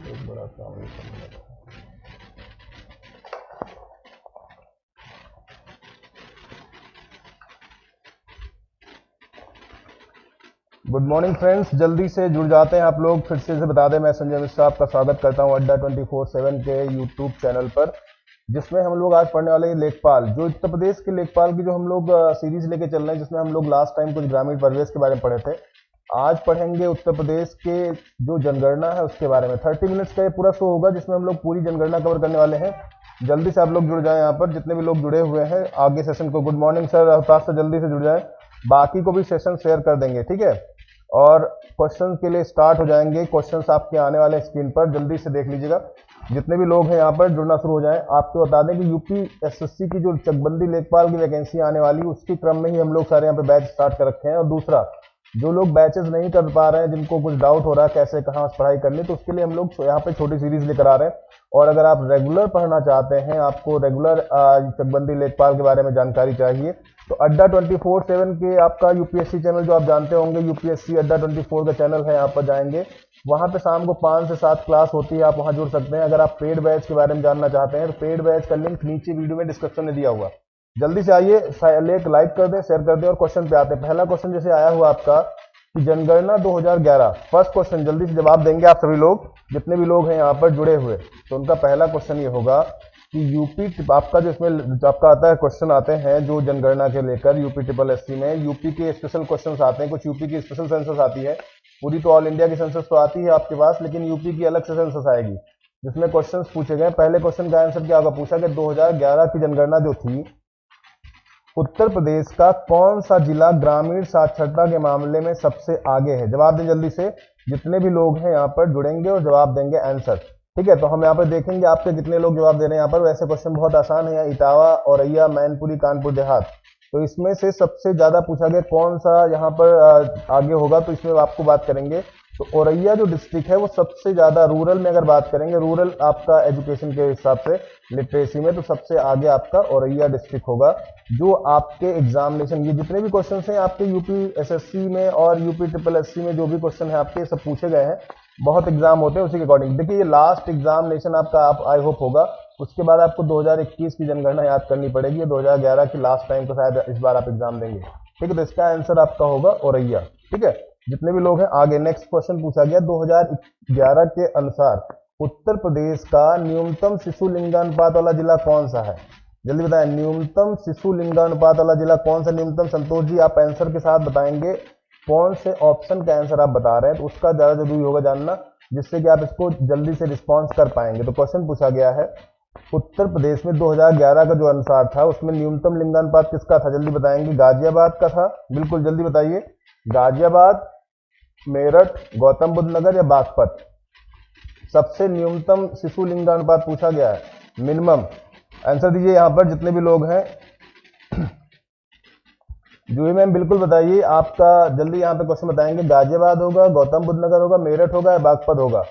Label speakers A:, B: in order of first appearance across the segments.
A: एक बड़ा काम ये करना था। गुड मॉर्निंग फ्रेंड्स, जल्दी से जुड़ जाते हैं आप लोग। फिर से बता दें, मैं संजय मिश्रा आपका स्वागत करता हूं अड्डा 24/7 के यूट्यूब चैनल पर, जिसमें हम लोग आज पढ़ने वाले हैं लेखपाल, जो उत्तर प्रदेश के लेखपाल की जो हम लोग सीरीज लेके चल रहे हैं, जिसमें हम लोग लास्ट टाइम कुछ ग्रामीण परिवेश के बारे में पढ़े थे। आज पढ़ेंगे उत्तर प्रदेश के जो जनगणना है उसके बारे में। 30 मिनट्स का ये पूरा शो होगा, जिसमें हम लोग पूरी जनगणना कवर करने वाले हैं। जल्दी से आप लोग जुड़ जाएं यहाँ पर, जितने भी लोग जुड़े हुए हैं आगे सेशन को। गुड मॉर्निंग सर, अवतार से जल्दी से जुड़ जाएं, बाकी को भी सेशन शेयर कर देंगे, ठीक है। और क्वेश्चन के लिए स्टार्ट हो जाएंगे। क्वेश्चंस आपके आने वाले स्क्रीन पर, जल्दी से देख लीजिएगा। जितने भी लोग हैं यहाँ पर जुड़ना शुरू हो जाएं। आपको बता दें कि यूपी एसएससी की जो चकबंदी लेखपाल की वैकेंसी आने वाली, उसके क्रम में ही हम लोग सारे यहाँ पे बैच स्टार्ट कर रखे हैं। और दूसरा, जो लोग बैचेस नहीं कर पा रहे हैं, जिनको कुछ डाउट हो रहा है कैसे कहाँ पढ़ाई करनी, तो उसके लिए हम लोग यहाँ पे छोटी सीरीज लेकर आ रहे हैं। और अगर आप रेगुलर पढ़ना चाहते हैं, आपको रेगुलर चकबंदी लेखपाल के बारे में जानकारी चाहिए, तो अड्डा 24/7 के आपका यूपीएससी चैनल जो आप जानते होंगे, यूपीएससी अड्डा 24 का चैनल है, यहाँ पर जाएंगे। वहां पे शाम को 5 से 7 क्लास होती है, आप वहां जुड़ सकते हैं। अगर आप पेड बैच के बारे में जानना चाहते हैं, तो पेड बैच का लिंक नीचे वीडियो में डिस्क्रिप्शन में दिया हुआ। जल्दी से आइए, लाइक कर दें, शेयर कर दें। और क्वेश्चन पे आते हैं। पहला क्वेश्चन जैसे आया हुआ आपका कि जनगणना 2011, फर्स्ट क्वेश्चन जल्दी से जवाब देंगे आप सभी लोग, जितने भी लोग हैं यहाँ पर जुड़े हुए। तो उनका पहला क्वेश्चन ये होगा कि यूपी आपका जो इसमें आपका आता है, क्वेश्चन आते हैं जो जनगणना के लेकर यूपी SSS में यूपी के स्पेशल क्वेश्चन आते हैं। कुछ यूपी की स्पेशल सेंसस आती है, पूरी तो ऑल इंडिया की सेंसस तो आती है आपके पास, लेकिन यूपी की अलग से सेंसस आएगी, जिसमें क्वेश्चन पूछे गए। पहले क्वेश्चन का आंसर क्या होगा, पूछा कि 2011 की जनगणना जो थी, उत्तर प्रदेश का कौन सा जिला ग्रामीण साक्षरता के मामले में सबसे आगे है। जवाब दें जल्दी से, जितने भी लोग हैं यहाँ पर जुड़ेंगे और जवाब देंगे आंसर, ठीक है। तो हम यहाँ पर देखेंगे आपके कितने लोग जवाब दे रहे हैं यहाँ पर। वैसे क्वेश्चन बहुत आसान है, इटावा, औरैया, मैनपुरी, कानपुर देहात। तो इसमें से सबसे ज्यादा पूछा गया कौन सा यहाँ पर आगे होगा, तो इसमें आपको बात करेंगे। तो औरैया जो डिस्ट्रिक्ट है वो सबसे ज्यादा रूरल में, अगर बात करेंगे रूरल आपका एजुकेशन के हिसाब से, लिटरेसी में, तो सबसे आगे आपका औरैया डिस्ट्रिक्ट होगा। जो आपके एग्जामिनेशन, ये जितने भी क्वेश्चन हैं आपके यूपी एसएससी में और यूपी SSS में, जो भी क्वेश्चन है आपके सब पूछे गए हैं, बहुत एग्जाम होते हैं उसी के अकॉर्डिंग। देखिए, ये लास्ट एग्जामिनेशन आपका आप आई होप होगा, उसके बाद आपको 2021 की जनगणना याद करनी पड़ेगी। 2011 की लास्ट टाइम तो शायद इस बार आप एग्जाम देंगे, ठीक है। तो इसका आंसर आपका होगा औरैया, ठीक है। जितने भी लोग हैं आगे। नेक्स्ट क्वेश्चन पूछा गया 2011 के अनुसार उत्तर प्रदेश का न्यूनतम शिशु लिंगानुपात वाला जिला कौन सा है। जल्दी बताएं, न्यूनतम शिशु लिंगानुपात वाला जिला कौन सा। न्यूनतम, संतोष जी आप आंसर के साथ बताएंगे कौन से ऑप्शन का आंसर आप बता रहे हैं, तो उसका ज्यादा जरूरी होगा जानना, जिससे कि आप इसको जल्दी से रिस्पॉन्स कर पाएंगे। तो क्वेश्चन पूछा गया है उत्तर प्रदेश में 2011 का जो अनुसार था, उसमें न्यूनतम लिंगानुपात किसका था। जल्दी बताएंगे, गाजियाबाद का था, बिल्कुल जल्दी बताइए। गाजियाबाद, मेरठ, गौतम बुद्ध नगर या बागपत। सबसे न्यूनतम शिशु लिंगानुपात पूछा गया है, मिनिमम। आंसर दीजिए यहाँ पर जितने भी लोग हैं। जूही मैम बिल्कुल बताइए, आपका जल्दी यहाँ पे क्वेश्चन बताएंगे। गाजियाबाद होगा, गौतम बुद्ध नगर होगा, मेरठ होगा या बागपत होगा।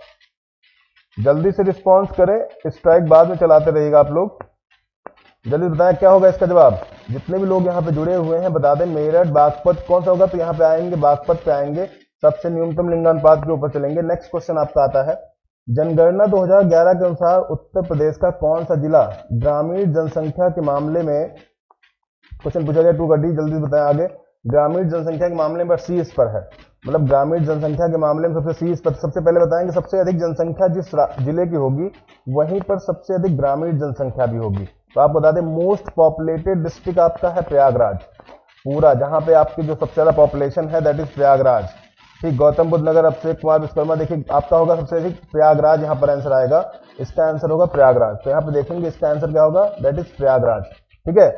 A: जल्दी से रिस्पॉन्स करें, स्ट्राइक बाद में चलाते रहिएगा आप लोग। जल्दी बताएं क्या होगा इसका जवाब। जितने भी लोग यहाँ पे जुड़े हुए हैं बता दें, मेरठ, बागपत कौन सा होगा। तो यहाँ पे आएंगे, बागपत पे आएंगे, सबसे न्यूनतम लिंगानुपात के ऊपर चलेंगे। नेक्स्ट क्वेश्चन आपका आता है, जनगणना 2011 के अनुसार उत्तर प्रदेश का कौन सा जिला ग्रामीण जनसंख्या के मामले में, क्वेश्चन पूछा गया 2 का डी, जल्दी बताएं आगे। ग्रामीण जनसंख्या के मामले में शीर्ष पर है, मतलब ग्रामीण जनसंख्या के मामले में सबसे शीर्ष पर। सबसे पहले बताएंगे सबसे अधिक जनसंख्या जिस जिले की होगी, वहीं पर सबसे अधिक ग्रामीण जनसंख्या भी होगी। तो आप बता दें, मोस्ट पॉपुलेटेड डिस्ट्रिक्ट आपका है प्रयागराज, पूरा जहां पे आपकी जो सबसे ज्यादा पॉपुलेशन है दैट इज प्रयागराज, ठीक। गौतम बुद्ध नगर, अभिषेक कुमार विश्वकर्मा, देखिए आपका होगा सबसे अधिक प्रयागराज, यहाँ पर आंसर आएगा। इसका आंसर होगा प्रयागराज। तो यहाँ पे देखेंगे इसका आंसर क्या होगा, दैट इज प्रयागराज, ठीक है।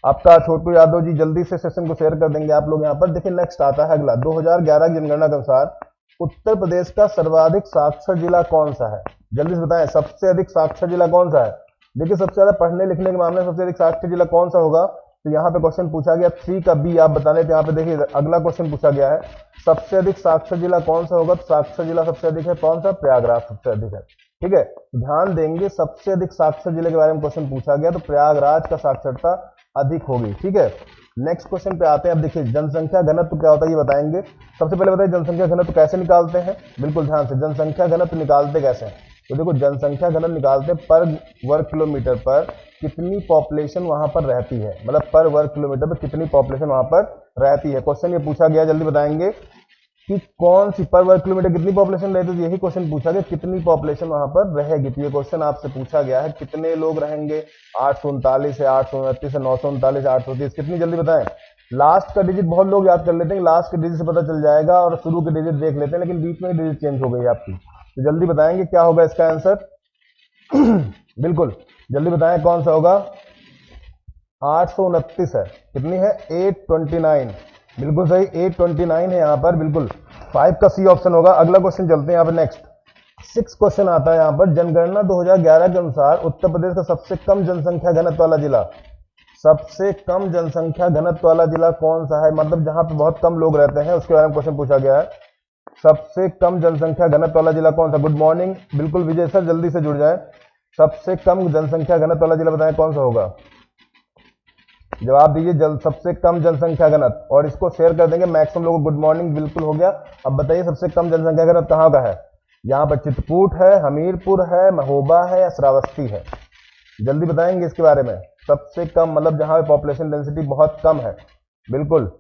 A: आपका छोटू यादव जी जल्दी से सेशन को शेयर कर देंगे आप लोग यहाँ पर। देखिए नेक्स्ट आता है अगला, 2011 की जनगणना के अनुसार उत्तर प्रदेश का सर्वाधिक साक्षर जिला कौन सा है। जल्दी से बताएं, सबसे अधिक साक्षर जिला कौन सा है। देखिए सबसे ज्यादा पढ़ने लिखने के मामले में सबसे अधिक साक्षर जिला कौन सा होगा, तो यहाँ पे क्वेश्चन पूछा गया 3 का बी, आप बताने। तो यहाँ पे देखिए अगला क्वेश्चन पूछा गया है, सबसे अधिक साक्षर जिला कौन सा होगा। तो साक्षर जिला सबसे अधिक है कौन सा, प्रयागराज सबसे अधिक है, ठीक है। ध्यान देंगे, सबसे अधिक साक्षर जिले के बारे में क्वेश्चन पूछा गया, तो प्रयागराज का साक्षरता अधिक होगी, ठीक है। नेक्स्ट क्वेश्चन पे आते हैं। अब देखिए जनसंख्या घनत्व क्या होता है ये बताएंगे। सबसे पहले बताइए जनसंख्या घनत्व कैसे निकालते हैं, बिल्कुल ध्यान से। जनसंख्या घनत्व निकालते कैसे हैं, तो देखो जनसंख्या घनत्व निकालते हैं पर वर्ग किलोमीटर पर कितनी पॉपुलेशन वहां पर रहती है, मतलब पर वर्ग किलोमीटर पर कितनी पॉपुलेशन वहां पर रहती है। क्वेश्चन ये पूछा गया, जल्दी बताएंगे कि कौन सी पर वर्ग किलोमीटर कितनी पॉपुलेशन रहती है। यही क्वेश्चन पूछा गया, कितनी पॉपुलेशन वहां पर रहेगी। तो ये क्वेश्चन आपसे पूछा गया है, कितने लोग रहेंगे। 839 है, 829 है, 939, 830, कितनी, जल्दी बताएं। लास्ट का डिजिट बहुत लोग याद कर लेते हैं, लास्ट के डिजिट से पता चल जाएगा, और शुरू के डिजिट देख लेते हैं, लेकिन बीच में डिजिट चेंज हो गई आपकी। तो जल्दी बताएंगे क्या होगा इसका आंसर। बिल्कुल जल्दी बताएं कौन सा होगा। 829 है, कितनी है, 829, बिल्कुल सही, 829 है यहाँ पर, बिल्कुल 5 का सी ऑप्शन होगा। अगला क्वेश्चन चलते हैं यहाँ पर, नेक्स्ट 6 क्वेश्चन आता है यहाँ पर। जनगणना 2011 के अनुसार उत्तर प्रदेश का सबसे कम जनसंख्या घनत्व वाला जिला, सबसे कम जनसंख्या घनत्व वाला जिला कौन सा है, मतलब जहां पर बहुत कम लोग रहते हैं, उसके बारे में क्वेश्चन पूछा गया है। सबसे कम जनसंख्या घनत्व वाला जिला कौन सा। गुड मॉर्निंग, बिल्कुल विजय सर जल्दी से जुड़ जाए। सबसे कम जनसंख्या घनत्व वाला जिला बताएं कौन सा होगा। जवाब दीजिए सबसे कम जनसंख्या घनत्व, और इसको शेयर कर देंगे मैक्सिमम लोगों को। गुड मॉर्निंग, बिल्कुल हो गया। अब बताइए सबसे कम जनसंख्या घनत्व कहाँ का है। यहाँ पर चित्रकूट है, हमीरपुर है, महोबा है, या श्रावस्ती है। जल्दी बताएंगे इसके बारे में। सबसे कम मतलब जहां पॉपुलेशन डेंसिटी बहुत कम है। बिल्कुल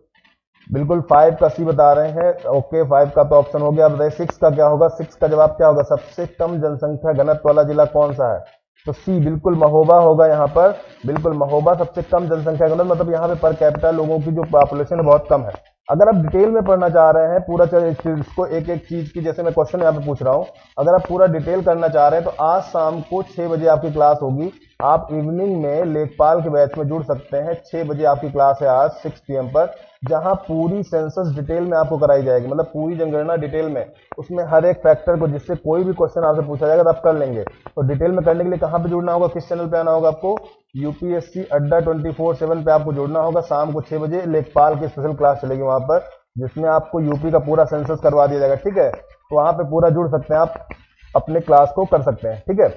A: बिल्कुल 5 का सी बता रहे हैं। ओके 5 का तो ऑप्शन हो गया। बताइए 6 का क्या होगा। 6 का जवाब क्या होगा, सबसे कम जनसंख्या घनत्व वाला जिला कौन सा है। तो सी बिल्कुल महोबा होगा यहाँ पर। बिल्कुल महोबा सबसे कम जनसंख्या घनत्व, मतलब यहाँ पे पर कैपिटा लोगों की जो पॉपुलेशन है बहुत कम है। अगर आप डिटेल में पढ़ना चाह रहे हैं पूरा इसको एक एक चीज की, जैसे मैं क्वेश्चन यहाँ पे पूछ रहा हूँ, अगर आप पूरा डिटेल करना चाह रहे हैं तो आज शाम को 6 बजे आपकी क्लास होगी। आप इवनिंग में लेखपाल के बैच में जुड़ सकते हैं। 6 बजे आपकी क्लास है आज 6 PM पर, जहां पूरी सेंसस डिटेल में आपको कराई जाएगी, मतलब पूरी जनगणना डिटेल में, उसमें हर एक फैक्टर को, जिससे कोई भी क्वेश्चन आपसे पूछा जाएगा तो आप कर लेंगे। तो डिटेल में करने के लिए कहां पे जुड़ना होगा, किस चैनल पे आना होगा आपको, यूपीएससी अड्डा 24/7 पे आपको जुड़ना होगा। शाम को 6 बजे लेखपाल की स्पेशल क्लास चलेगी वहां पर, जिसमें आपको यूपी का पूरा सेंसस करवा दिया जाएगा। ठीक है, तो वहां पे पूरा जुड़ सकते हैं आप, अपने क्लास को कर सकते हैं। ठीक है,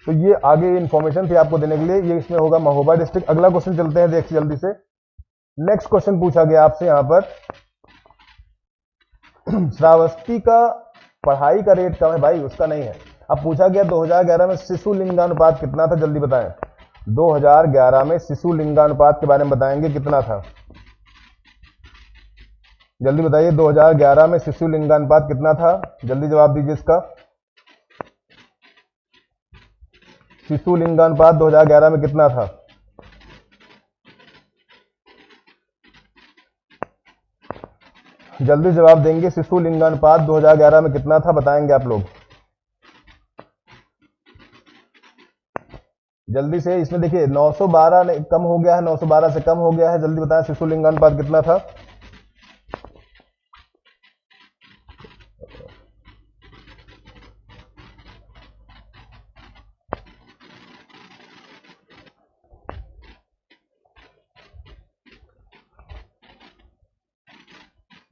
A: तो ये आगे इन्फॉर्मेशन थी आपको देने के लिए। ये इसमें होगा महोबा डिस्ट्रिक्ट। अगला क्वेश्चन चलते हैं, देखिए जल्दी से। नेक्स्ट क्वेश्चन पूछा गया आपसे यहां पर, श्रावस्ती का पढ़ाई का रेट कम है भाई, उसका नहीं है। अब पूछा गया 2011 में शिशु लिंगानुपात कितना था, जल्दी बताएं। 2011 में शिशु लिंगानुपात के बारे में बताएंगे कितना था, जल्दी बताइए। 2011 में शिशु लिंगानुपात कितना था, जल्दी जवाब दीजिए इसका। शिशु लिंगानुपात 2011 में कितना था। जल्दी जवाब देंगे, शिशु लिंगानुपात 2011 में कितना था, बताएंगे आप लोग जल्दी से। इसमें देखिए 912 कम हो गया है, 912 से कम हो गया है। जल्दी बताएं शिशु लिंगानुपात कितना था।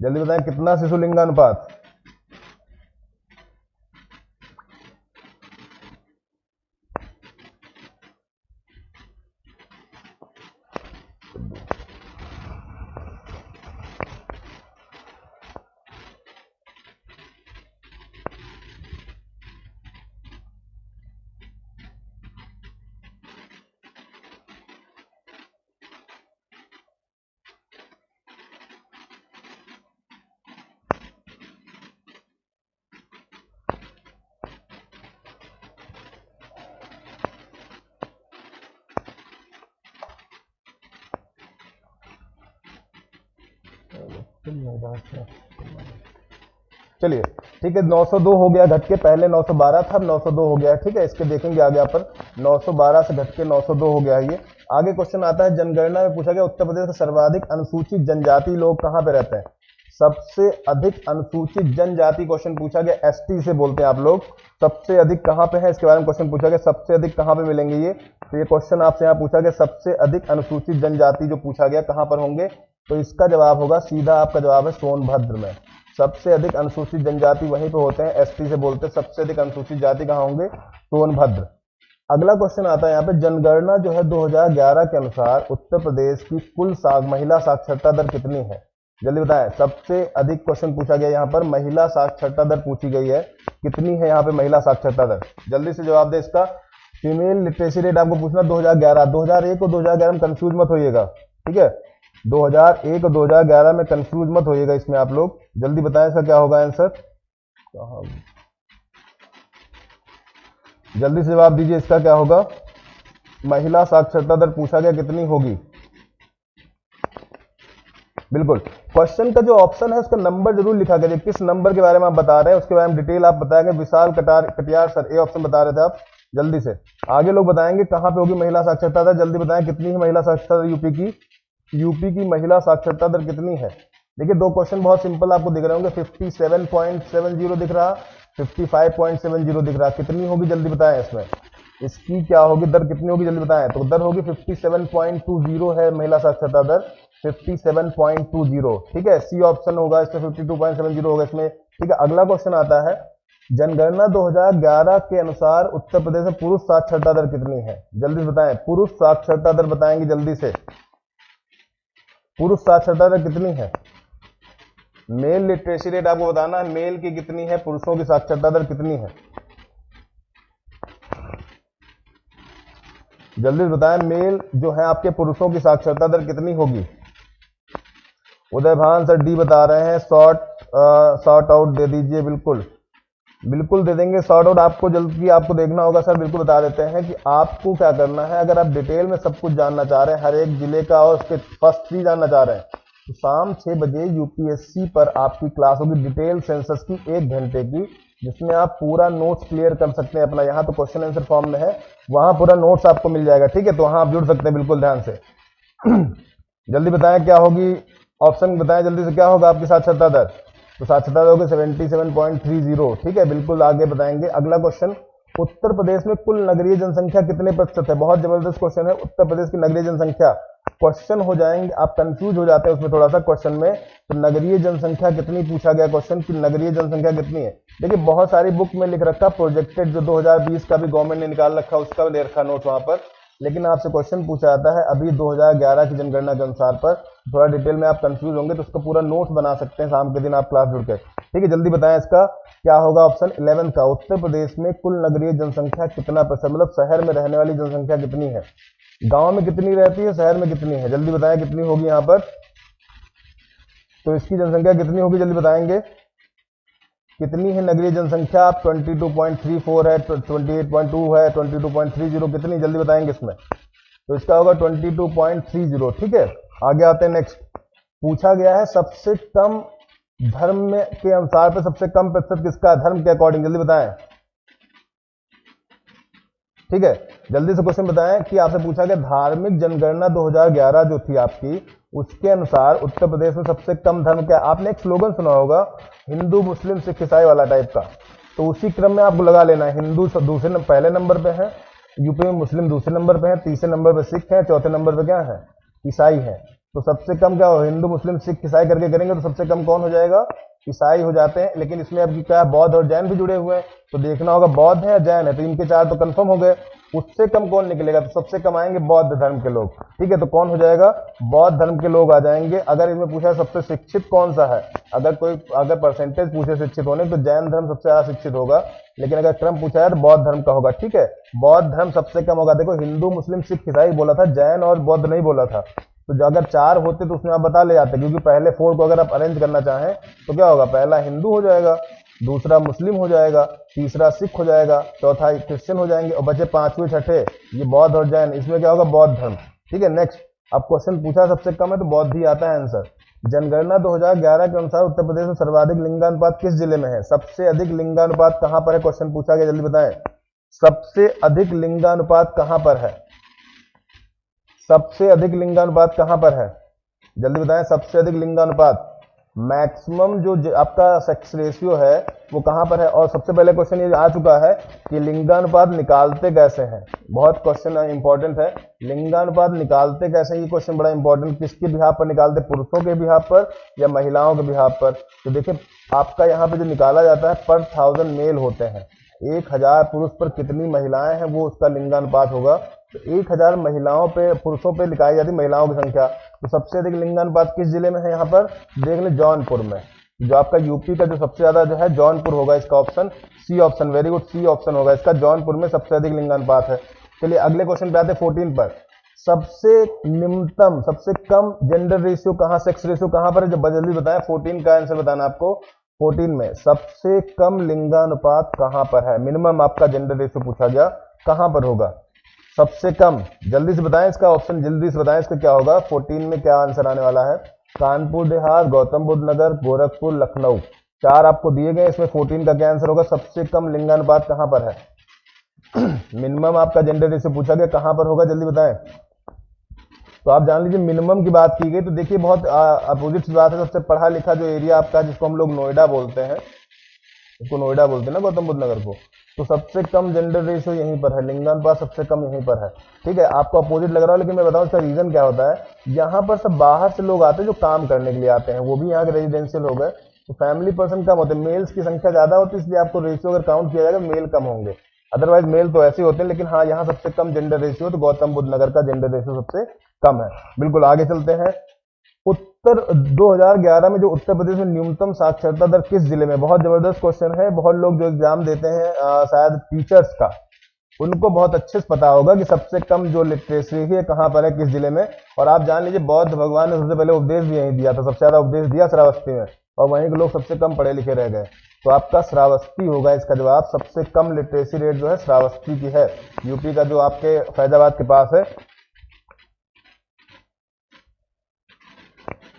A: जल्दी बताएं कितना शिशु लिंगानुपात। चलिए ठीक है, 902 हो गया घट के, पहले 912 था, अब 902 हो गया है। ठीक है, इसके देखेंगे आगे यहाँ पर 912 से घट के 902 हो गया है ये। आगे क्वेश्चन आता है, जनगणना में पूछा गया उत्तर प्रदेश का सर्वाधिक अनुसूचित जनजाति लोग कहाँ पे रहते हैं। सबसे अधिक अनुसूचित जनजाति क्वेश्चन पूछा गया, एसटी से बोलते हैं आप लोग। सबसे अधिक कहाँ पे है, इसके बारे में क्वेश्चन पूछा गया, सबसे अधिक कहाँ पे मिलेंगे ये। तो ये क्वेश्चन आपसे यहाँ पूछा गया, सबसे अधिक अनुसूचित जनजाति जो पूछा गया कहाँ पर होंगे, तो इसका जवाब होगा सीधा, आपका जवाब है सोनभद्र में। सबसे अधिक अनुसूचित जनजाति वहीं पे होते हैं, एसटी से बोलते हैं। सबसे अधिक अनुसूचित जाति कहाँ होंगे, सोनभद्र। अगला क्वेश्चन आता है यहाँ पे, जनगणना जो है 2011 के अनुसार उत्तर प्रदेश की कुल महिला साक्षरता दर कितनी है। जल्दी बताएं। सबसे अधिक क्वेश्चन पूछा गया यहाँ पर, महिला साक्षरता दर पूछी गई है, कितनी है यहाँ पे महिला साक्षरता दर? जल्दी से जवाब दे इसका। फीमेल लिटरेसी रेट आपको पूछना 2011, 2001 और 2011 में कंफ्यूज मत होइएगा, ठीक है? 2001 और 2011 में कंफ्यूज मत होइएगा इसमें आप लोग। जल्दी बताएं इसका क्या होगा आंसर, जल्दी से जवाब दीजिए इसका क्या होगा। महिला साक्षरता दर पूछा गया, कितनी होगी? बिल्कुल, क्वेश्चन का जो ऑप्शन है उसका नंबर जरूर लिखा करिए, किस नंबर के बारे में आप बता रहे हैं उसके बारे में डिटेल आप बताएंगे। विशाल कटियार सर, ए ऑप्शन बता रहे थे आप। जल्दी से आगे लोग बताएंगे कहां पे होगी महिला साक्षरता दर। जल्दी बताएं कितनी है महिला साक्षरता दर यूपी की? यूपी की महिला साक्षरता दर कितनी है? देखिए दो क्वेश्चन बहुत सिंपल आपको दिख रहे होंगे, 57.70 दिख रहा, 55.70 दिख रहा, कितनी होगी जल्दी बताएं इसमें, इसकी क्या होगी दर, कितनी होगी जल्दी बताएं। तो दर होगी 57.20 है महिला साक्षरता दर, 57.20, ठीक है? सी ऑप्शन होगा इसमें, 52.70 होगा इसमें, ठीक है? अगला क्वेश्चन आता है, जनगणना 2011 के अनुसार उत्तर प्रदेश में पुरुष साक्षरता दर कितनी है? जल्दी बताएं, पुरुष साक्षरता दर बताएंगे जल्दी से, पुरुष साक्षरता दर कितनी है? मेल लिटरेसी रेट आपको बताना है, मेल की कितनी है, पुरुषों की साक्षरता दर कितनी है? जल्दी बताएं, मेल जो है आपके पुरुषों की साक्षरता दर कितनी होगी? उदय भान सर डी बता रहे हैं, शॉर्ट आउट दे दीजिए। बिल्कुल बिल्कुल दे देंगे शॉर्ट आउट, आपको जल्दी आपको देखना होगा सर। बिल्कुल बता देते हैं कि आपको क्या करना है, अगर आप डिटेल में सब कुछ जानना चाह रहे हैं, हर एक जिले का और उसके फर्स्ट 3 जानना चाह रहे हैं, तो शाम 6 बजे यूपीएससी पर आपकी क्लास होगी डिटेल सेंसस की, 1 घंटे की, जिसमें आप पूरा नोट्स क्लियर कर सकते हैं अपना। यहाँ तो क्वेश्चन आंसर फॉर्म में है, वहां पूरा नोट्स आपको मिल जाएगा, ठीक है? तो वहां आप जुड़ सकते हैं बिल्कुल ध्यान से। जल्दी बताएं क्या होगी, ऑप्शन बताएं जल्दी से, क्या होगा आपकी साक्षरता दर? तो साक्षरता दर होगी 77.30, ठीक है? बिल्कुल आगे बताएंगे। अगला क्वेश्चन, उत्तर प्रदेश में कुल नगरीय जनसंख्या कितने प्रतिशत है? बहुत जबरदस्त क्वेश्चन है, उत्तर प्रदेश की नगरीय जनसंख्या। क्वेश्चन हो जाएंगे, आप कंफ्यूज हो जाते हैं उसमें थोड़ा सा क्वेश्चन में, तो नगरीय जनसंख्या कितनी पूछा गया क्वेश्चन की, नगरीय जनसंख्या कितनी है? देखिए बहुत सारी बुक में लिख रखा प्रोजेक्टेड, जो 2020 का भी गवर्नमेंट ने निकाल रखा उसका भी दे रखा नोट वहां पर, लेकिन आपसे क्वेश्चन पूछा जाता है अभी 2011 की जनगणना के अनुसार पर, थोड़ा डिटेल में आप कंफ्यूज होंगे तो उसका पूरा नोट बना सकते हैं शाम के दिन आप क्लास जुड़ के, ठीक है? जल्दी बताएं इसका क्या होगा ऑप्शन 11 का, उत्तर प्रदेश में कुल नगरीय जनसंख्या कितना प्रतिशत, मतलब शहर में रहने वाली जनसंख्या कितनी है? गांव में कितनी रहती है, शहर में कितनी है? जल्दी बताएं कितनी होगी यहाँ पर, तो इसकी जनसंख्या कितनी होगी जल्दी बताएंगे, कितनी है नगरीय जनसंख्या? आप 22.34 है, 28.2 है, 22.30, कितनी जल्दी बताएंगे इसमें? तो इसका होगा 22.30, ठीक है? आगे आते हैं नेक्स्ट, पूछा गया है सबसे कम धर्म में के अनुसार पे सबसे कम प्रतिशत किसका है, धर्म के अकॉर्डिंग, जल्दी बताएं, ठीक है? जल्दी से क्वेश्चन बताएं कि आपसे पूछा गया धार्मिक जनगणना 2011 जो थी आपकी, उसके अनुसार उत्तर प्रदेश में सबसे कम धर्म क्या? आपने एक स्लोगन सुना होगा, हिंदू मुस्लिम सिख ईसाई वाला टाइप का, तो उसी क्रम में आपको लगा लेना है। हिंदू दूसरे पहले नंबर पे है यूपी में, मुस्लिम दूसरे नंबर पे है, तीसरे नंबर पे सिख है, चौथे नंबर पे क्या है, ईसाई है। तो सबसे कम क्या हो, हिंदू मुस्लिम सिख ईसाई करके करेंगे तो सबसे कम कौन हो जाएगा, ईसाई हो जाते हैं। लेकिन इसमें अब क्या है, बौद्ध और जैन भी जुड़े हुए हैं, तो देखना होगा बौद्ध है या जैन है, तो इनके 4 तो कंफर्म हो गए, उससे कम कौन निकलेगा, तो सबसे कम आएंगे बौद्ध धर्म के लोग, ठीक है? तो कौन हो जाएगा, बौद्ध धर्म के लोग आ जाएंगे। अगर इसमें पूछा सबसे शिक्षित कौन सा है, अगर परसेंटेज पूछे शिक्षित होने, तो जैन धर्म सबसे ज्यादा शिक्षित होगा, लेकिन अगर क्रम पूछा है तो बौद्ध धर्म का होगा, ठीक है? बौद्ध धर्म सबसे कम होगा। देखो हिंदू मुस्लिम सिख ईसाई बोला था, जैन और बौद्ध नहीं बोला था, तो अगर 4 होते तो उसमें आप बता ले जाते, क्योंकि पहले 4 को अगर आप अरेंज करना चाहें तो क्या होगा, पहला हिंदू हो जाएगा, दूसरा मुस्लिम हो जाएगा, तीसरा सिख हो जाएगा, चौथा क्रिश्चियन हो जाएंगे, और बचे 5वें 6ठे ये बौद्ध और जैन, इसमें क्या होगा, बौद्ध धर्म, ठीक है? नेक्स्ट, अब क्वेश्चन पूछा सबसे कम है तो बौद्ध ही आता है आंसर। जनगणना 2011 के अनुसार उत्तर प्रदेश में सर्वाधिक लिंगानुपात किस जिले में है? सबसे अधिक लिंगानुपात कहां पर है, क्वेश्चन पूछा गया, जल्दी बताएं, सबसे अधिक लिंगानुपात कहां पर है? सबसे अधिक लिंगानुपात कहां पर है, जल्दी बताएं, सबसे अधिक लिंगानुपात, मैक्सिमम जो आपका सेक्स रेशियो है वो कहां पर है? और सबसे पहले क्वेश्चन ये आ चुका है कि लिंगानुपात निकालते कैसे हैं, बहुत क्वेश्चन इंपॉर्टेंट है, लिंगानुपात निकालते कैसे, ये क्वेश्चन बड़ा इंपॉर्टेंट, किसके बिहाफ पर निकालते, पुरुषों के बिहाफ पर या महिलाओं के बिहाफ पर? तो देखिए आपका यहाँ पे जो निकाला जाता है पर 1000 मेल होते हैं, 1000 पुरुष पर कितनी महिलाएं हैं वो उसका लिंगानुपात होगा। तो 1000 महिलाओं पे पुरुषों पे निकाली जाती महिलाओं की संख्या, तो सबसे अधिक लिंगानुपात किस जिले में है यहाँ पर, देख ले जौनपुर में। जो आपका यूपी का जो सबसे ज्यादा जो है जौनपुर होगा, इसका option C option, very good, C option होगा इसका, जौनपुर में सबसे अधिक लिंगानुपात है। चलिए अगले क्वेश्चन पे आते हैं 14 पर। सबसे निम्नतम, सबसे कम जेंडर रेशियो कहाँ, सेक्स रेशियो कहाँ पर है, जो जल्दी बताया, 14 का आंसर बताना आपको। 14 में सबसे कम लिंगानुपात कहाँ पर है, मिनिमम आपका जेंडर रेशियो पूछा गया, कहाँ पर होगा सबसे कम, जल्दी से बताएं इसका ऑप्शन, जल्दी से बताएं इसका क्या होगा। 14 में क्या आंसर आने वाला है, कानपुर देहात, गौतम बुद्ध नगर, गोरखपुर, लखनऊ, चार आपको दिए गए, इसमें 14 का क्या आंसर होगा, सबसे कम लिंगानुपात कहां पर है। मिनिमम आपका जेंडर रेशियो पूछा गया, कहां पर होगा, जल्दी बताएं। तो आप जान लीजिए मिनिमम की बात की गई तो देखिए बहुत अपोजिट बात है। सबसे पढ़ा लिखा जो एरिया आपका है, जिसको हम लोग नोएडा बोलते हैं, इसको नोएडा बोलते हैं ना गौतम बुद्ध नगर को, तो सबसे कम जेंडर रेशियो यहीं पर है, लिंगानुपात सबसे कम यहीं पर है। ठीक है, आपको अपोजिट लग रहा है, लेकिन मैं बताऊं इसका रीजन क्या होता है। यहाँ पर सब बाहर से लोग आते हैं जो काम करने के लिए आते हैं, वो भी यहाँ के रेजिडेंशियल हो गए, तो फैमिली पर्सन कम होते हैं, मेल्स की संख्या ज्यादा होती है, इसलिए आपको रेशियो अगर काउंट किया जाएगा मेल कम होंगे, अदरवाइज मेल तो ऐसे होते हैं। लेकिन हाँ, यहाँ सबसे कम जेंडर रेशियो, तो गौतम बुद्ध नगर का जेंडर रेशियो सबसे कम है। बिल्कुल, आगे चलते हैं। उत्तर 2011 में जो उत्तर प्रदेश में न्यूनतम साक्षरता दर किस जिले में, बहुत जबरदस्त क्वेश्चन है। बहुत लोग जो एग्जाम देते हैं शायद टीचर्स का, उनको बहुत अच्छे से पता होगा कि सबसे कम जो लिटरेसी है कहाँ पर है, किस जिले में। और आप जान लीजिए बौद्ध भगवान ने सबसे पहले उपदेश भी यहीं दिया था, सबसे ज्यादा उपदेश दिया श्रावस्ती में, और वहीं के लोग सबसे कम पढ़े लिखे रह गए। तो आपका श्रावस्ती होगा इसका जवाब, सबसे कम लिटरेसी रेट जो है श्रावस्ती की है, यूपी का जो आपके फैजाबाद के पास है।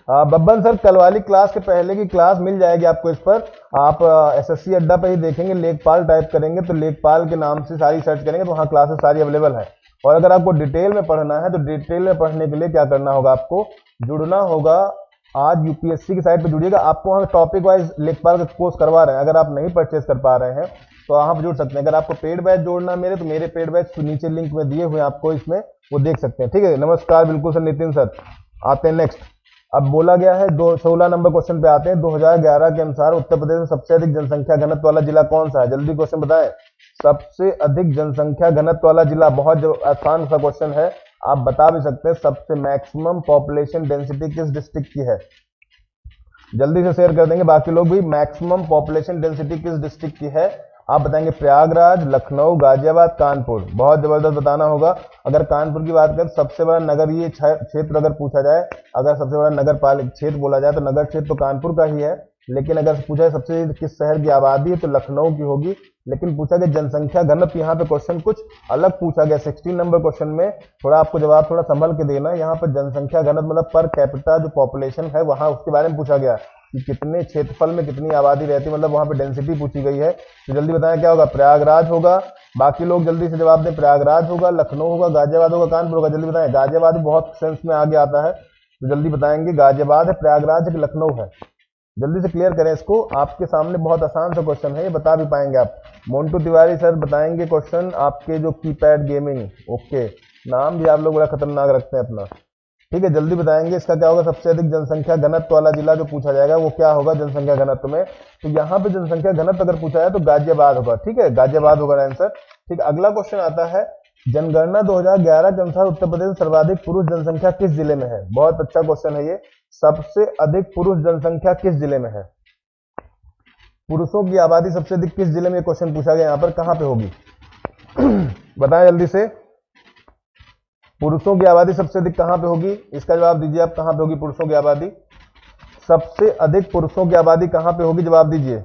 A: बब्बन सर, कल वाली क्लास के पहले की क्लास मिल जाएगी आपको, इस पर आप एसएससी अड्डा पे ही देखेंगे, लेखपाल टाइप करेंगे तो लेखपाल के नाम से सारी सर्च करेंगे तो वहाँ क्लासेस सारी अवेलेबल है। और अगर आपको डिटेल में पढ़ना है तो डिटेल में पढ़ने के लिए क्या करना होगा, आपको जुड़ना होगा। आज यूपीएससी की साइट पर जुड़िएगा, आपको वहाँ टॉपिक वाइज लेखपाल का कोर्स करवा रहे हैं। अगर आप नहीं परचेज कर पा रहे हैं तो आप जुड़ सकते हैं। अगर आपको पेड बैच जोड़ना मेरे, तो मेरे पेड बैच नीचे लिंक में दिए हुए आपको, इसमें वो देख सकते हैं। ठीक है, नमस्कार, बिल्कुल सर, नितिन सर। आते हैं नेक्स्ट। अब बोला गया है 16 नंबर क्वेश्चन पे आते हैं। 2011 के अनुसार उत्तर प्रदेश में सबसे अधिक जनसंख्या घनत्व वाला जिला कौन सा है, जल्दी क्वेश्चन बताएं। सबसे अधिक जनसंख्या घनत्व वाला जिला, बहुत आसान सा क्वेश्चन है, आप बता भी सकते हैं। सबसे मैक्सिमम पॉपुलेशन डेंसिटी किस डिस्ट्रिक्ट की है, जल्दी से शेयर कर देंगे बाकी लोग भी। मैक्सिमम पॉपुलेशन डेंसिटी किस डिस्ट्रिक्ट की है, आप बताएंगे प्रयागराज, लखनऊ, गाजियाबाद, कानपुर। बहुत जबरदस्त बताना होगा। अगर कानपुर की बात करें, सबसे बड़ा नगरीय क्षेत्र अगर पूछा जाए, अगर सबसे बड़ा नगर पालिक क्षेत्र बोला जाए तो नगर क्षेत्र तो कानपुर का ही है। लेकिन अगर पूछा जाए सबसे किस शहर की आबादी है तो लखनऊ की होगी। लेकिन पूछा गया जनसंख्या घनत्व, यहाँ पे क्वेश्चन कुछ अलग पूछा गया। 16 नंबर क्वेश्चन में थोड़ा आपको जवाब थोड़ा संभल के देना। यहाँ पर जनसंख्या घनत्व मतलब पर कैपिटा जो पॉपुलेशन है, वहां उसके बारे में पूछा गया कि कितने क्षेत्रफल में कितनी आबादी रहती है, मतलब वहां पे डेंसिटी पूछी गई है। तो जल्दी बताएं क्या होगा, प्रयागराज होगा। बाकी लोग जल्दी से जवाब दें, प्रयागराज होगा, लखनऊ होगा, गाजियाबाद होगा, कानपुर होगा। जल्दी बताएं, गाजियाबाद बहुत सेंस में आगे आता है, तो जल्दी बताएंगे गाजियाबाद है, प्रयागराज है कि लखनऊ है, जल्दी से क्लियर करें इसको। आपके सामने बहुत आसान सा क्वेश्चन है, ये बता भी पाएंगे आप। मोन्टू तिवारी सर बताएंगे क्वेश्चन आपके जो कीपैड गेमिंग, ओके, नाम भी आप लोग बड़ा खतरनाक रखते हैं अपना। ठीक है, जल्दी बताएंगे इसका क्या होगा। सबसे अधिक जनसंख्या घनत्व वाला जिला जो पूछा जाएगा वो क्या होगा जनसंख्या घनत्व में, तो यहाँ पे जनसंख्या घनत्व अगर पूछा जाए तो गाजियाबाद होगा। ठीक है, गाजियाबाद होगा आंसर। ठीक, अगला क्वेश्चन आता है, जनगणना 2011 के अनुसार उत्तर प्रदेश में सर्वाधिक पुरुष जनसंख्या किस जिले में है। बहुत अच्छा क्वेश्चन है ये, सबसे अधिक पुरुष जनसंख्या किस जिले में है, पुरुषों की आबादी सबसे अधिक किस जिले में, क्वेश्चन पूछा गया यहाँ पर, कहां पे होगी बताएं जल्दी से। पुरुषों की आबादी सबसे अधिक कहां पे होगी, इसका जवाब दीजिए आप, कहां पे होगी पुरुषों की आबादी, सबसे अधिक पुरुषों की आबादी कहां पे होगी, जवाब दीजिए।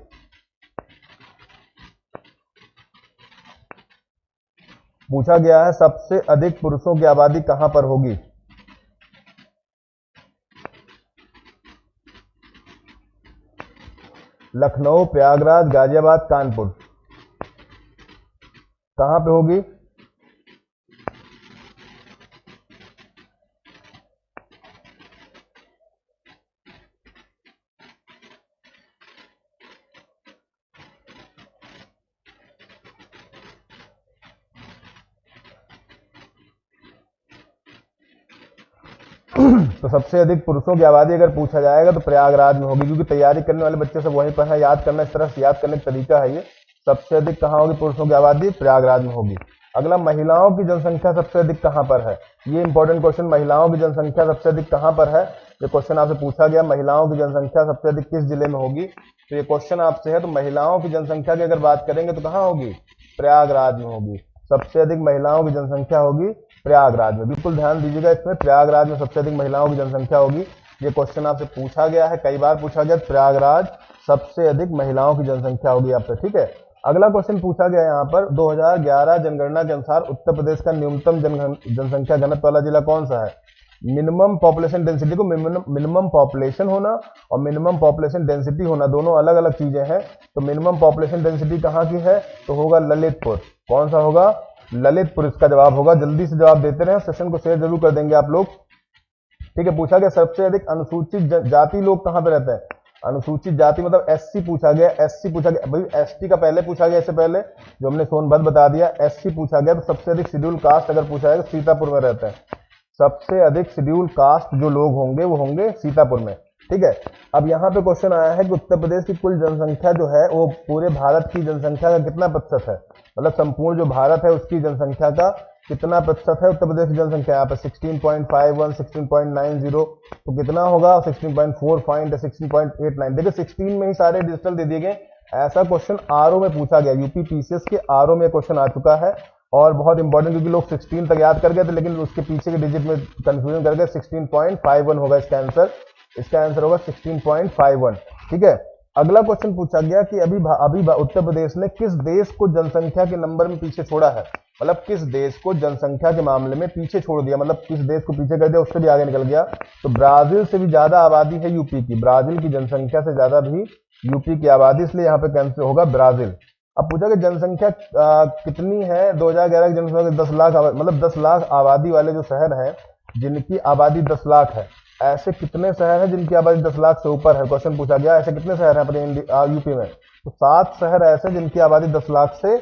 A: पूछा गया है सबसे अधिक पुरुषों की आबादी कहां पर होगी। लखनऊ, प्रयागराज, गाजियाबाद, कानपुर, कहां पे होगी। तो सबसे अधिक पुरुषों की आबादी अगर पूछा जाएगा तो प्रयागराज में होगी, क्योंकि तैयारी करने वाले बच्चे सब वहीं पर है, याद करना, इस तरह से याद करने का तरीका है ये। सबसे अधिक कहां होगी पुरुषों की आबादी, प्रयागराज में होगी। अगला, महिलाओं की जनसंख्या सबसे अधिक कहां पर है? ये इंपॉर्टेंट क्वेश्चन, महिलाओं की जनसंख्या सबसे अधिक कहां पर है? ये क्वेश्चन आपसे पूछा गया, महिलाओं की जनसंख्या सबसे अधिक किस जिले में होगी? तो ये क्वेश्चन आपसे है। तो महिलाओं की जनसंख्या की अगर बात करेंगे तो कहां होगी? प्रयागराज में होगी। सबसे अधिक महिलाओं की जनसंख्या होगी प्रयागराज में। बिल्कुल ध्यान दीजिएगा, इसमें प्रयागराज में सबसे अधिक महिलाओं की जनसंख्या होगी। ये क्वेश्चन आपसे पूछा गया है, कई बार पूछा गया। प्रयागराज सबसे अधिक महिलाओं की जनसंख्या होगी आपसे, ठीक है। अगला क्वेश्चन पूछा गया यहाँ पर, 2011 जनगणना के अनुसार उत्तर प्रदेश का न्यूनतम जनसंख्या घनत्व वाला जिला कौन सा है? मिनिमम पॉपुलेशन डेंसिटी को मिनिमम पॉपुलेशन होना और मिनिमम पॉपुलेशन डेंसिटी होना दोनों अलग अलग चीजें हैं। तो मिनिमम पॉपुलेशन डेंसिटी कहाँ की है? तो होगा ललितपुर। कौन सा होगा? ललितपुर इसका जवाब होगा। जल्दी से जवाब देते रहे, सेशन को शेयर जरूर कर देंगे आप लोग, ठीक है। पूछा गया सबसे अधिक अनुसूचित जाति लोग कहां पे रहते हैं? अनुसूचित जाति मतलब एससी पूछा गया, एससी पूछा गया भाई, एसटी का पहले पूछा गया, इससे पहले जो हमने सोनभद्र बता दिया। एससी पूछा गया तो सबसे अधिक शेड्यूल कास्ट अगर पूछा जाएगा सीतापुर में रहते हैं। सबसे अधिक शेड्यूल कास्ट जो लोग होंगे वो होंगे सीतापुर में, ठीक है। अब यहाँ पे क्वेश्चन आया है कि उत्तर प्रदेश की कुल जनसंख्या जो है वो पूरे भारत की जनसंख्या का कितना प्रतिशत है? मतलब संपूर्ण जो भारत है उसकी जनसंख्या का कितना प्रतिशत है उत्तर प्रदेश की जनसंख्या? यहाँ पे 16.51, 16.90, तो कितना होगा? 16.45 या 16.89। देखिए 16 में ही सारे डिजिटल दे दिए गए। ऐसा क्वेश्चन आरओ में पूछा गया, यूपी पीसीएस के आरओ में क्वेश्चन आ चुका है और बहुत इंपॉर्टेंट, क्योंकि लोग 16 तक याद कर गए थे लेकिन उसके पीछे के डिजिट में कंफ्यूजन कर गए। 16.51 होगा इसका आंसर। इसका आंसर होगा 16.51, ठीक है। अगला क्वेश्चन पूछा गया कि अभी उत्तर प्रदेश ने किस देश को जनसंख्या के नंबर में पीछे छोड़ा है? मतलब किस देश को जनसंख्या के मामले में पीछे छोड़ दिया, मतलब किस देश को पीछे कर दिया, उससे भी आगे निकल गया। तो ब्राजील से भी ज्यादा आबादी है यूपी की, ब्राजील की जनसंख्या से ज्यादा भी यूपी की आबादी, इसलिए यहाँ पे कैंसिल होगा ब्राजील। अब पूछा कि जनसंख्या कितनी है? 2011 की जनसंख्या 10 लाख, मतलब 10 लाख आबादी वाले जो शहर हैं जिनकी आबादी 10 लाख है, ऐसे कितने शहर हैं जिनकी आबादी 10 लाख से ऊपर है? क्वेश्चन पूछा गया ऐसे कितने शहर हैं अपने यूपी में? तो 7 शहर ऐसे जिनकी आबादी 10 लाख से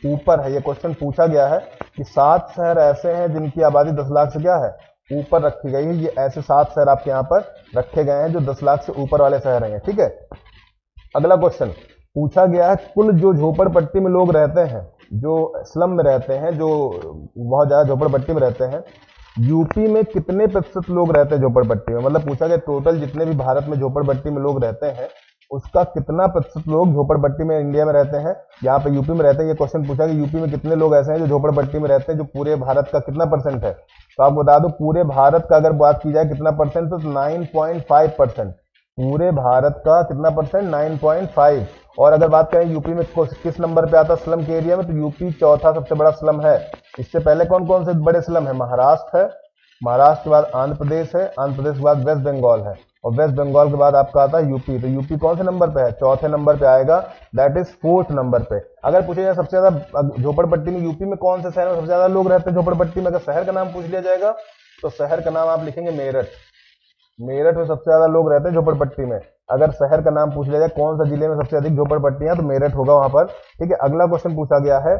A: ऊपर है। ये क्वेश्चन पूछा गया है कि 7 शहर ऐसे हैं जिनकी आबादी 10 लाख से क्या है? ऊपर रखी गई है। ये ऐसे 7 शहर आपके यहाँ पर रखे गए हैं जो 10 लाख से ऊपर वाले शहर हैं, ठीक है। अगला क्वेश्चन पूछा गया है, कुल जो झोपड़पट्टी में लोग रहते हैं, जो स्लम में रहते हैं, जो बहुत ज्यादा झोपड़पट्टी में रहते हैं, यूपी में कितने प्रतिशत लोग रहते हैं झोपड़पट्टी में? मतलब पूछा गया टोटल जितने भी भारत में झोपड़पट्टी में लोग रहते हैं उसका कितना प्रतिशत लोग झोपड़पट्टी में इंडिया में रहते हैं, यहाँ पे यूपी में रहते हैं। ये क्वेश्चन पूछा कि यूपी में कितने लोग ऐसे हैं जो झोपड़पट्टी में रहते हैं, जो पूरे भारत का कितना परसेंट है? तो आपको बता दो पूरे भारत का अगर बात की जाए कितना परसेंट, तो 9.5%। पूरे भारत का कितना परसेंट? 9.5। और अगर बात करें यूपी में किस नंबर पे आता है स्लम के एरिया में, तो यूपी चौथा सबसे बड़ा स्लम है। इससे पहले कौन कौन से बड़े स्लम है? महाराष्ट्र है, महाराष्ट्र के बाद आंध्र प्रदेश है, आंध्र प्रदेश के बाद वेस्ट बंगाल है और वेस्ट बंगाल के बाद आपका आता है यूपी। तो यूपी कौन से नंबर पे है? चौथे नंबर पे आएगा, दैट इज 4th नंबर पे। अगर पूछे जाए सबसे ज्यादा झोपड़पट्टी में यूपी में कौन से शहर में सबसे ज्यादा लोग रहते हैं झोपड़पट्टी में, अगर शहर का नाम पूछ लिया जाएगा तो शहर का नाम आप लिखेंगे मेरठ। मेरठ में सबसे ज्यादा लोग रहते हैं झोपड़पट्टी में। अगर शहर का नाम पूछ लिया जाए कौन सा जिले में सबसे अधिक झोपड़पट्टियां, तो मेरठ होगा वहां पर, ठीक है। अगला क्वेश्चन पूछा गया है,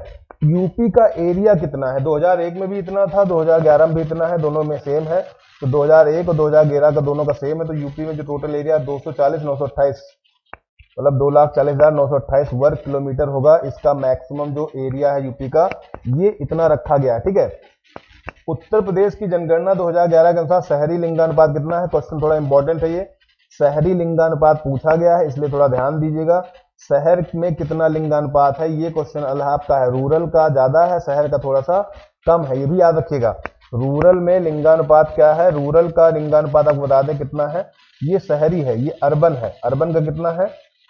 A: यूपी का एरिया कितना है? 2001 में भी इतना था, 2011 में भी इतना है, दोनों में सेम है। तो 2001 और 2011 का दोनों का सेम है। तो यूपी में जो टोटल एरिया 240,928, मतलब 2,40,928 वर्ग किलोमीटर होगा। इसका मैक्सिमम जो एरिया है यूपी का, ये इतना रखा गया है, ठीक है। उत्तर प्रदेश की जनगणना 2011 के अनुसार शहरी लिंगानुपात कितना है? क्वेश्चन थोड़ा इंपॉर्टेंट है ये, शहरी लिंगानुपात पूछा गया है इसलिए थोड़ा ध्यान दीजिएगा। शहर में कितना लिंगानुपात है? ये क्वेश्चन आपका है, रूरल का ज्यादा है, शहर का थोड़ा सा कम है, ये भी याद रखिएगा। रूरल में लिंगानुपात क्या है? रूरल का लिंगानुपात आपको बता दें कितना है। ये शहरी है, ये अर्बन है। अर्बन का कितना है?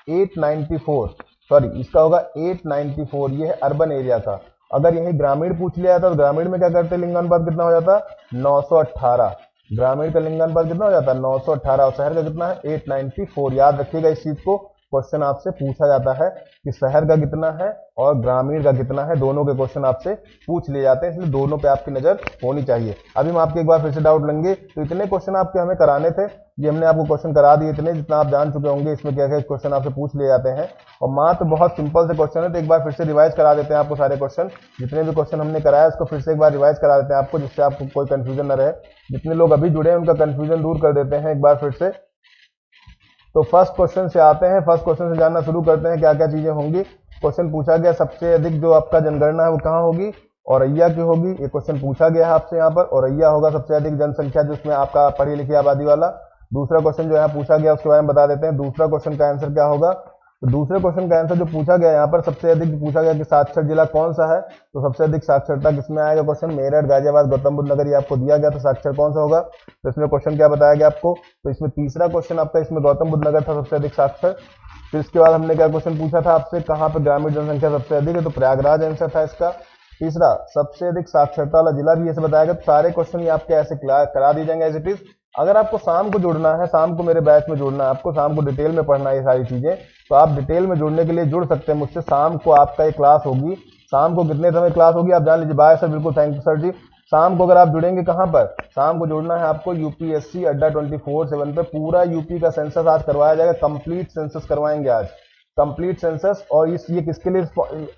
A: 894, सॉरी इसका होगा 894, ये है अर्बन एरिया का। अगर यही ग्रामीण पूछ लिया जाता तो ग्रामीण में क्या करते? लिंगानुपात कितना हो जाता? 918। ग्रामीण का लिंगानुपात कितना हो जाता है? 918। और शहर का कितना है? 894। याद रखिएगा इस चीज को, क्वेश्चन आपसे पूछा जाता है कि शहर का कितना है और ग्रामीण का कितना है, दोनों के क्वेश्चन आपसे पूछ लिए जाते हैं, इसलिए दोनों पे आपकी नजर होनी चाहिए। अभी हम आपके एक बार फिर से डाउट लेंगे। तो इतने क्वेश्चन आपके हमें कराने थे, ये हमने आपको क्वेश्चन करा दिए, इतने जितना आप जान चुके होंगे इसमें क्या क्या क्वेश्चन आपसे पूछ लिए जाते हैं। और मात्र बहुत सिंपल से क्वेश्चन है, तो एक बार फिर से रिवाइज करा देते हैं आपको सारे क्वेश्चन, जितने भी क्वेश्चन हमने कराया उसको फिर से एक बार रिवाइज करा देते हैं आपको, जिससे आपको कोई कंफ्यूजन न रहे। जितने लोग अभी जुड़े हैं उनका कंफ्यूजन दूर कर देते हैं एक बार फिर से। तो फर्स्ट क्वेश्चन से आते हैं, फर्स्ट क्वेश्चन से जानना शुरू करते हैं क्या क्या चीजें होंगी। क्वेश्चन पूछा गया सबसे अधिक जो आपका जनगणना है वो कहाँ होगी? औरैया की होगी, ये क्वेश्चन पूछा गया है आपसे यहाँ पर। औरैया होगा सबसे अधिक जनसंख्या जिसमें आपका पढ़ी लिखी आबादी वाला। दूसरा क्वेश्चन जो यहाँ पूछा गया उसके बारे में बता देते हैं। दूसरा क्वेश्चन का आंसर क्या होगा? तो दूसरे क्वेश्चन का आंसर जो पूछा गया यहाँ पर, सबसे अधिक पूछा गया कि साक्षर जिला कौन सा है, तो सबसे अधिक साक्षरता किसमें आएगा क्वेश्चन? मेरठ, गाजियाबाद, गौतम बुद्ध नगर, ये आपको दिया गया, तो साक्षर कौन सा होगा? तो इसमें क्वेश्चन क्या बताया गया आपको? तो इसमें तीसरा क्वेश्चन आपका इसमें गौतम बुद्ध नगर था सबसे अधिक साक्षर। फिर इसके बाद हमने क्या क्वेश्चन पूछा था आपसे, कहाँ पर ग्रामीण जनसंख्या सबसे अधिक है, तो प्रयागराज आंसर था इसका। तीसरा, सबसे अधिक साक्षरता वाला जिला भी ऐसे बताया गया। तो सारे क्वेश्चन ये आपके ऐसे करा दिए जाएंगे एज इट इज। अगर आपको शाम को जुड़ना है, शाम को मेरे बैच में जुड़ना है, आपको शाम को डिटेल में पढ़ना है ये सारी चीजें, तो आप डिटेल में जुड़ने के लिए जुड़ सकते हैं मुझसे। शाम को आपका ये क्लास होगी। शाम को कितने समय क्लास होगी आप जान लीजिए। बाय सर, बिल्कुल, थैंक यू सर जी। शाम को अगर आप जुड़ेंगे कहाँ पर, शाम को जुड़ना है आपको यूपीएससी अड्डा 24/7 पे। पूरा यूपी का सेंसस आज करवाया जाएगा, कंप्लीट सेंसस करवाएंगे आज, कंप्लीट सेंसस। और ये किसके लिए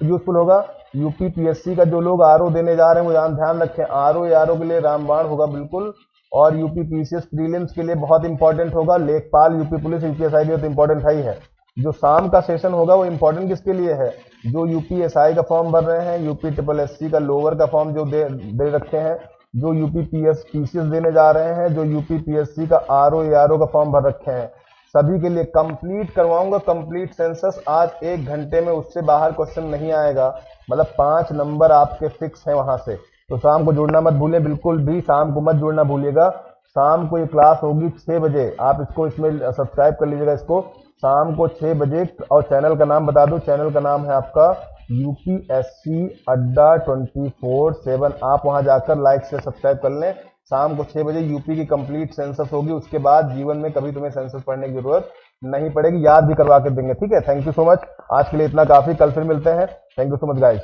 A: यूजफुल होगा? यूपी पीएससी का जो लोग आरओ देने जा रहे हैं वो ध्यान रखें, आरओ के लिए रामबाण होगा बिल्कुल। और यूपी पीसीएस प्रीलिम्स के लिए बहुत इंपॉर्टेंट होगा। लेखपाल, यूपी पुलिस, यूपीएसआई के लिए तो इंपॉर्टेंट है ही है। जो शाम का सेशन होगा वो इंपॉर्टेंट किसके लिए है? जो यूपीएसआई का फॉर्म भर रहे हैं, यूपी ट्रिपल एससी का लोअर का फॉर्म जो दे रखे हैं, जो यूपी पीसीएस देने जा रहे हैं, जो यूपी पीएससी का आरओ का फॉर्म भर रखे हैं, सभी के लिए कंप्लीट करवाऊंगा कंप्लीट सेंसस आज 1 घंटे में। उससे बाहर क्वेश्चन नहीं आएगा, मतलब 5 नंबर आपके फिक्स हैं वहां से। तो शाम को जुड़ना मत भूलें, बिल्कुल भी शाम को मत जुड़ना भूलिएगा। शाम को ये क्लास होगी 6 बजे। आप इसको इसमें सब्सक्राइब कर लीजिएगा इसको, शाम को 6 बजे। और चैनल का नाम बता दूं, चैनल का नाम है आपका यूपीएससी अड्डा 24/7। आप वहां जाकर लाइक से सब्सक्राइब कर लें। शाम को 6 बजे यूपी की कंप्लीट सेंसस होगी। उसके बाद जीवन में कभी तुम्हें सेंसस पढ़ने की जरूरत नहीं पड़ेगी, याद भी करवा के देंगे। ठीक है, थैंक यू सो मच। आज के लिए इतना काफी, कल फिर मिलते हैं। Thank you so much guys.